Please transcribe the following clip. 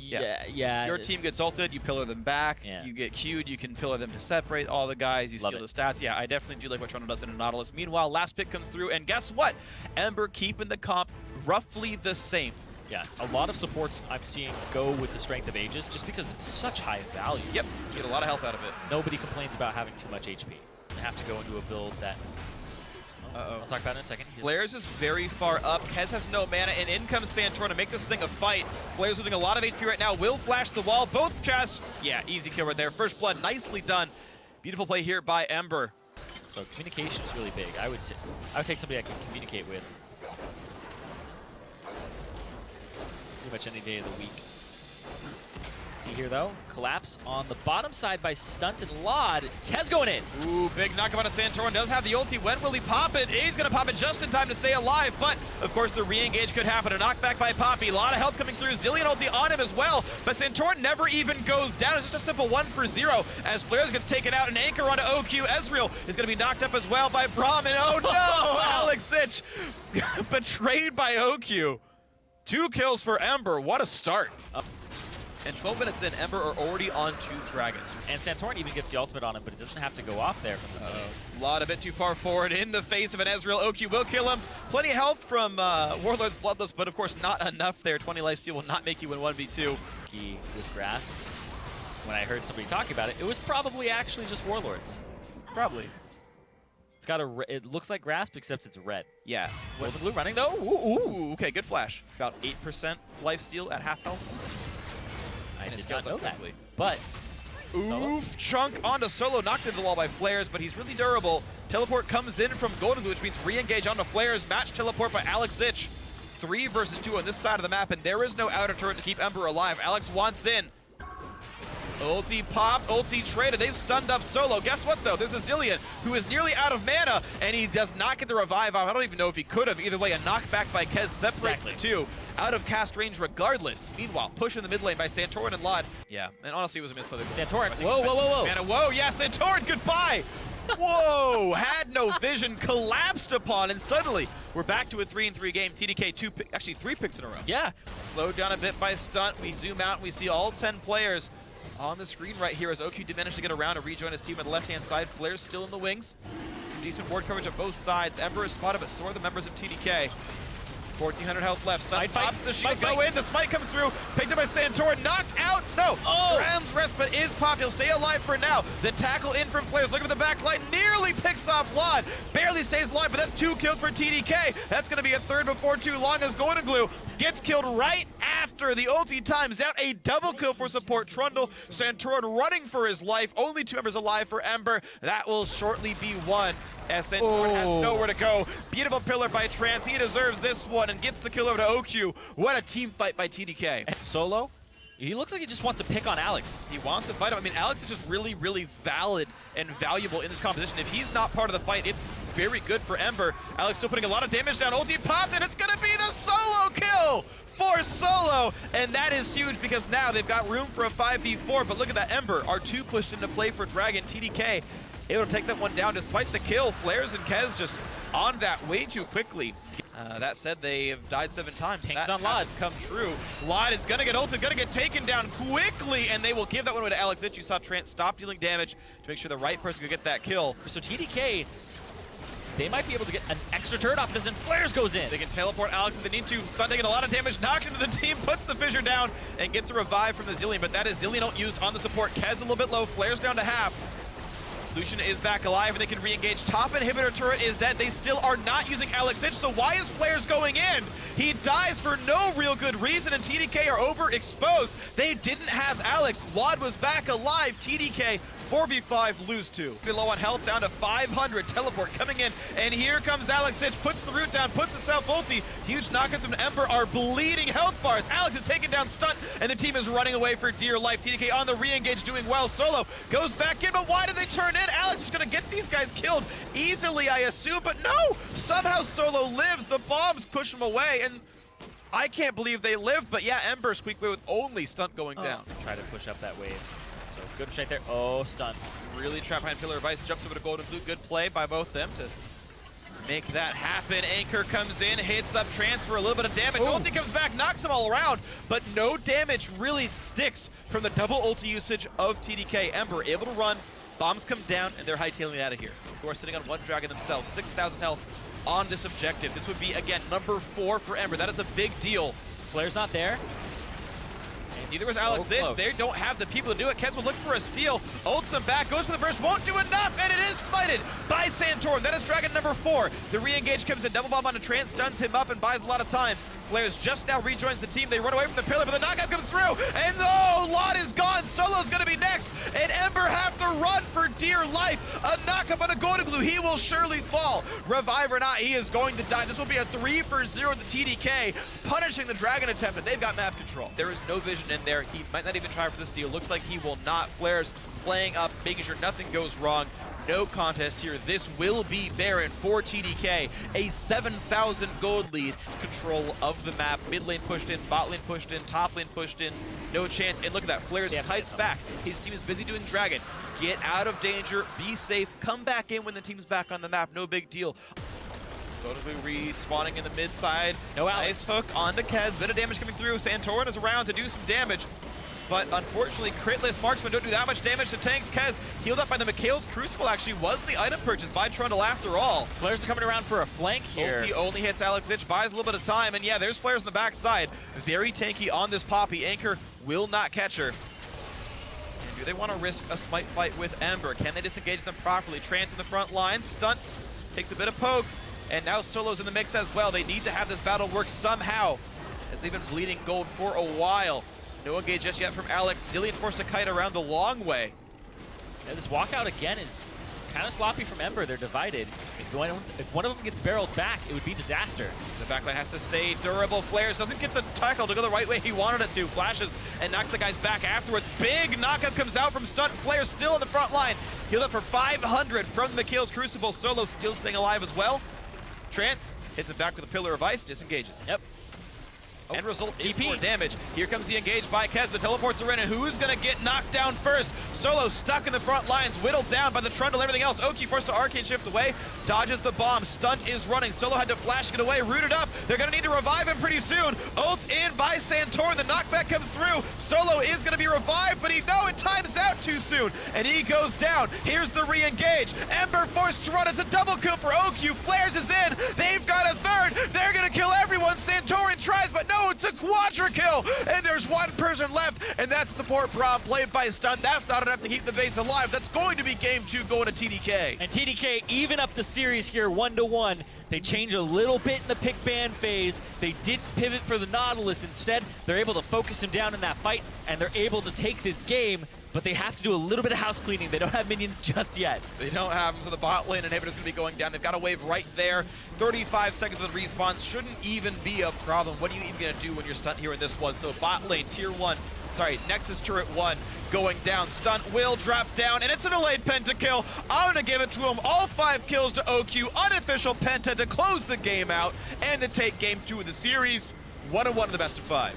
Yeah. Your team gets ulted, you pillar them back. Yeah. You get queued, you can pillar them to separate all the guys. You steal the stats. Yeah, I definitely do like what Trundle does in a Nautilus. Meanwhile, last pick comes through, and guess what? Ember keeping the comp roughly the same. Yeah, a lot of supports I'm seeing go with the Strength of Aegis just because it's such high value. Yep, you get a lot of health out of it. Nobody complains about having too much HP. They have to go into a build that... I'll talk about it in a second. Flaresz is very far up. Kez has no mana, and in comes Santorin to make this thing a fight. Flaresz losing a lot of HP right now. Will flash the wall. Both chests. Yeah, easy kill right there. First blood, nicely done. Beautiful play here by Ember. So communication is really big. I would take somebody I can communicate with pretty much any day of the week. See here though, collapse on the bottom side by Stunt and LOD. Kez going in. Ooh, big knockup on a Santorin. Does have the ulti. When will he pop it? He's gonna pop it just in time to stay alive, but of course the re-engage could happen. A knockback by Poppy. A lot of health coming through. Zilean ulti on him as well, but Santorin never even goes down. It's just a simple 1-for-0 as Flaresz gets taken out. An anchor onto OQ. Ezreal is gonna be knocked up as well by Braum, and oh no, Alex Sich betrayed by OQ. 2 kills for Ember. What a start. And 12 minutes in, Ember are already on 2 dragons. And Santorin even gets the ultimate on him, but it doesn't have to go off there from the zone. LOD a bit too far forward in the face of an Ezreal. OQ will kill him. Plenty of health from Warlord's Bloodless, but of course not enough there. 20 lifesteal will not make you win 1v2. Key with Grasp. When I heard somebody talk about it, it was probably actually just Warlords. Probably. It's got it looks like Grasp, except it's red. Yeah. Goldenglue running though. Ooh, okay, good flash. About 8% lifesteal at half health. I did not know that. Quickly. But oof, chunk onto Solo, knocked into the wall by Flaresz, but he's really durable. Teleport comes in from Goldenglue, which means re-engage onto Flaresz. Match teleport by Alex Sich. 3 versus 2 on this side of the map, and there is no outer turret to keep Ember alive. Alex wants in. Ulti pop, ulti traded. They've stunned up Solo. Guess what, though? There's a Zilean who is nearly out of mana, and he does not get the revive off. I don't even know if he could have. Either way, a knockback by Kez separates the two. Out of cast range regardless. Meanwhile, push in the mid lane by Santorin and LOD. Yeah, and honestly, it was a misplay. Santorin, whoa. Mana, whoa, yeah, Santorin, goodbye! Whoa, had no vision, collapsed upon, and suddenly we're back to a 3-3 game. TDK, actually 3 picks in a row. Yeah. Slowed down a bit by Stunt. We zoom out and we see all 10 players on the screen right here as OQ did manage to get around and rejoin his team on the left-hand side. Flaresz still in the wings. Some decent ward coverage on both sides. Ember is spotted, but so are the members of TDK. 1,400 health left. Stunt pops the shield, go in, the smite comes through, picked up by Santorin, knocked out, no! Graham's respite is popped, he'll stay alive for now. The tackle in from Flaresz, looking for the back line, nearly picks off LOD, barely stays alive, but that's 2 kills for TDK. That's gonna be a 3rd before too long as Goldenglue gets killed right after the ulti times out. A double kill for support Trundle. Santorin running for his life, only 2 members alive for Ember. That will shortly be 1. As Santorin has nowhere to go. Beautiful pillar by Trance. He deserves this one and gets the kill over to OQ. What a team fight by TDK. And Solo, he looks like he just wants to pick on Alex. He wants to fight him. I mean, Alex is just really, really valid and valuable in this competition. If he's not part of the fight, it's very good for Ember. Alex still putting a lot of damage down. Ulti popped, and it's going to be the solo kill for Solo. And that is huge because now they've got room for a 5v4. But look at that, Ember. R2 pushed into play for Dragon. TDK able to take that one down despite the kill. Flaresz and Kez just on that way too quickly. That said, they have died 7 times. Tanks on LOD. Come true. LOD is going to get ulted, going to get taken down quickly, and they will give that one away to Alex Sich. You saw Trance stop dealing damage to make sure the right person could get that kill. So TDK, they might be able to get an extra turret off this, and Flaresz goes in. They can teleport Alex if they need to. Sun taking a lot of damage, knocks into the team, puts the fissure down, and gets a revive from the Zilean, but that is Zilean used on the support. Kez a little bit low, Flaresz down to half. Lucian is back alive and they can re-engage. Top inhibitor turret is dead. They still are not using Alex Sich, so why is Flaresz going in? He dies for no real good reason, and TDK are overexposed. They didn't have Alex. LOD was back alive. TDK 4v5, lose 2. Low on health, down to 500. Teleport coming in, and here comes Alex Sich. Puts the root down, puts the self-ulti. Huge knockouts from Ember are bleeding health bars. Alex is taken down Stunt, and the team is running away for dear life. TDK on the re-engage, doing well. Solo goes back in, but why did they turn in? Alex is going to get these guys killed easily, I assume, but no! Somehow Solo lives. The bombs push him away, and I can't believe they lived, but yeah, Ember squeaked away with only Stunt going down. Try to push up that wave. So good straight there. Oh, Stunt. Really trapped behind Pillar of Ice, jumps over to Goldenglue. Good play by both them to make that happen. Anchor comes in, hits up Trance for a little bit of damage. Ooh. Ulti comes back, knocks them all around, but no damage really sticks from the double ulti usage of TDK. Ember able to run, bombs come down, and they're hightailing it out of here. Who are sitting on one dragon themselves, 6,000 health on this objective. This would be, again, number 4 for Ember. That is a big deal. Flare's not there. Neither was Alex Zich. Close. They don't have the people to do it. Kez will look for a steal. Ults him back, goes for the burst, won't do enough, and it is smited by Santorin. That is Dragon number 4. The re-engage comes in, double bomb onto Trance, stuns him up and buys a lot of time. Flaresz just now rejoins the team. They run away from the pillar, but the knockout comes through, and oh, LOD is gone. Solo's gonna be next, and Ember have to run for dear life. A knockup on a Goldenglue. He will surely fall. Revive or not, he is going to die. This will be a 3-for-0 with the TDK, punishing the Dragon attempt, and they've got map control. There is no vision in there. He might not even try for the steal. Looks like he will not. Flaresz playing up, making sure nothing goes wrong. No contest here. This will be Baron for TDK. A 7,000 gold lead. Control of the map. Mid lane pushed in, bot lane pushed in, top lane pushed in. No chance. And look at that. Flaresz kites back. His team is busy doing Dragon. Get out of danger. Be safe. Come back in when the team's back on the map. No big deal. Goldenglue respawning in the mid side. No Alex. Nice hook onto Kez. Bit of damage coming through. Santorin is around to do some damage. But unfortunately, critless marksmen don't do that much damage to tanks. Kez healed up by the Mikhail's Crucible actually was the item purchased by Trundle after all. Flares are coming around for a flank here. Ulti only hits Alex Zich, buys a little bit of time, and yeah, there's Flaresz on the backside. Very tanky on this Poppy. Anchor will not catch her. And do they want to risk a smite fight with Ember? Can they disengage them properly? Trance in the front line. Stunt takes a bit of poke, and now Solo's in the mix as well. They need to have this battle work somehow, as they've been bleeding gold for a while. No engage just yet from Alex. Zilean forced to kite around the long way. Yeah, this walkout again is kind of sloppy from Ember. They're divided. If one of them gets barreled back, it would be disaster. The backline has to stay durable. Flaresz doesn't get the tackle to go the right way he wanted it to. Flashes and knocks the guys back afterwards. Big knockup comes out from Stunt. Flaresz still in the front line. Healed up for 500 from Mikhail's Crucible. Solo still staying alive as well. Trance hits it back with a Pillar of Ice, disengages. Yep. End result is TP. more damage. Here comes the engage by Kez. The teleports are in, and who's going to get knocked down first? Solo stuck in the front lines, whittled down by the Trundle, everything else. Ohq forced to arcane shift away, dodges the bomb. Stunt is running. Solo had to flash it away, rooted up. They're going to need to revive him pretty soon. Ult in by Santorin. The knockback comes through. Solo is going to be revived, but it times out too soon, and he goes down. Here's the re-engage. Ember forced to run. It's a double kill for Ohq. Flaresz is in. They've got a third. They're going to kill everyone. Santorin tries, but no, it's a quadra kill, and there's one person left, and that's support Braum played by Stunt. That's not enough to keep the base alive. That's going to be game 2 going to TDK. And TDK even up the series here 1-1. They change a little bit in the pick ban phase. They didn't pivot for the Nautilus. Instead, they're able to focus him down in that fight, and they're able to take this game, but they have to do a little bit of house cleaning. They don't have minions just yet. They don't have them, so the bot lane inhibitor's gonna be going down. They've got a wave right there. 35 seconds of the respawn shouldn't even be a problem. What are you even gonna do when you're Stunt here in this one? So bot lane, tier 1, sorry, Nexus turret 1 going down. Stunt will drop down, and it's a delayed pentakill. I'm gonna give it to him. All 5 kills to Ohq. Unofficial penta to close the game out and to take game 2 of the series. 1-1 in the best of 5.